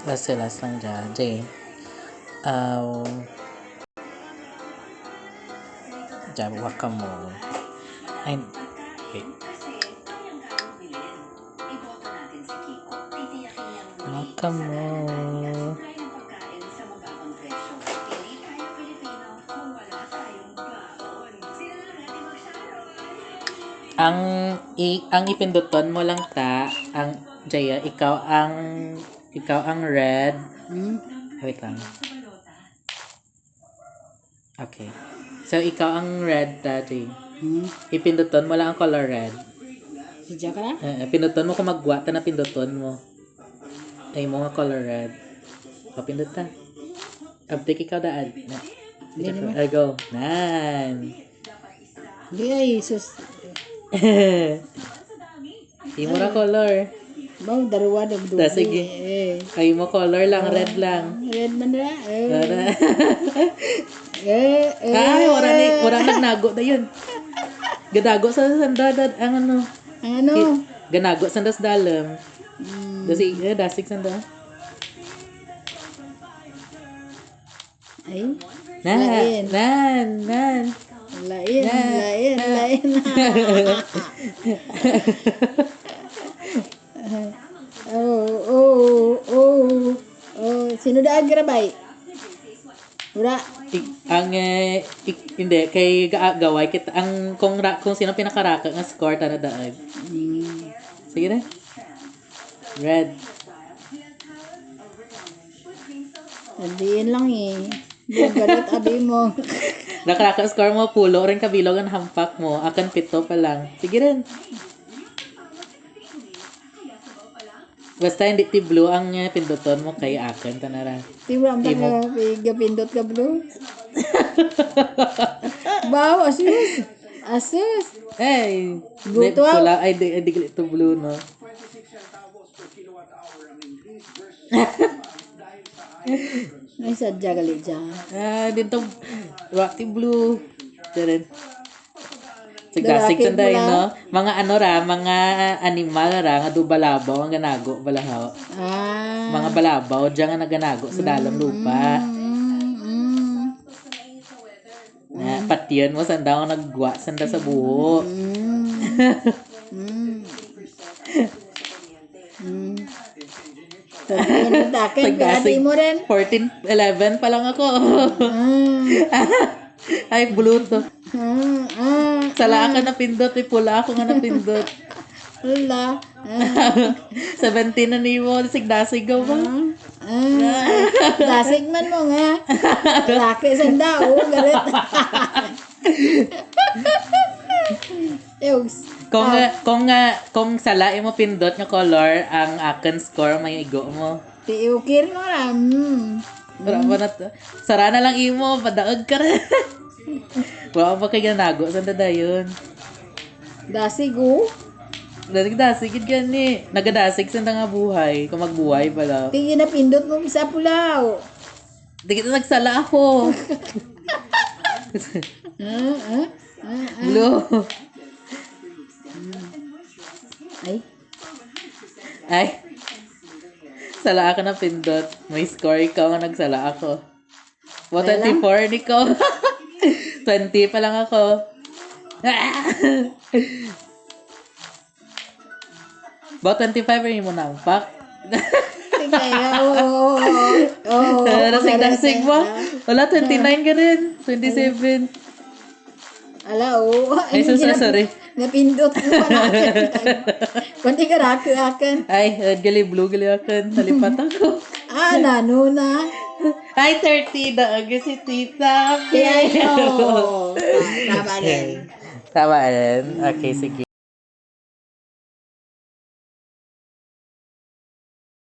Last lang dyan. Jay. Uh, Dyan, guacamole. Ay, wait. Guacamole. Ang ipinduton mo lang ta, ang Jaya, ikaw ang red. Wait lang. Okay. So, ikaw ang red, Jay. Ipinduton mo lang ang color red. Sadya ka na? Pinduton mo kung magwata na pinduton mo. Ay mo nga color red. Pindot ta. Abtik ikaw daan. Hindi naman. Go. Nan. Hindi ay, sus. Imo ra color. Bang, darawa na Da, sige. Ay mo color lang, red lang. Red man na. Ay, ora nagnago na yun. Gadago sa sandad, ang ano. Ano? Ganago sa dalam. Dasig sanda. Ay, Nan. lain. Sino daan grabay? Ura. Hindi kay gaway kita kung sino pinakaraka nga score ta na daag. Sige na. Red. Andiin lang eh. Galit abi mo. Nakaraka score mo pulo rin kabilog ang hampak mo. Akan 7 pa lang. Sige rin. Basta hindi ti blue ang pinduton mo kay akin tanara. Tiwam ta ka gapindot ka blue. Bawa asus. Hey, Buto pula ay di ito blue no. Ay sadya gali dyan. Dito rocky blue. Diyan. Sigasig sanday no. Mga ano ra, mga animal ra nga dubalabaw ang ganago balahaw. Mga balabaw diyan nga naganago sa dalam lupa. Patiyan mo sanda nga nagwa sanda sa buho. Sigasig mo rin. 14-11 pa lang ako. Ay, Bluetooth. Sala ka napindot, pula ako nga napindot. Wala. 17 na niyo, sigdasigaw ba? Dasig man mo nga. Laki sanda, galit. Kung sala mo pindot nga color, ang akin score may igo mo. Tiukir mo ra. Sara na lang imo, padaog ka rin. Wala pa kay ganago, saan na yun? Dasig o? Dasig gani. Nagadasig saan nga buhay, kung magbuhay pala. Tingin na pindot mo sa pulaw. Di kita nagsala ako. Blue. Ay. Sala ka na pindot. May score ikaw nga nagsala ako. 24 ni ko. 20 pa lang ako. About 25 rin mo nampak. Nasig mo? Wala, 29 ka rin. 27. Ala, Ay, sorry. Napindot mo pa natin. Kunti ka akin. Ay, gali blue, gali akin. Nalipat ako. Nano na. Ay, 30 na. Si Tita. Tama rin. Tama rin. Okay, sige.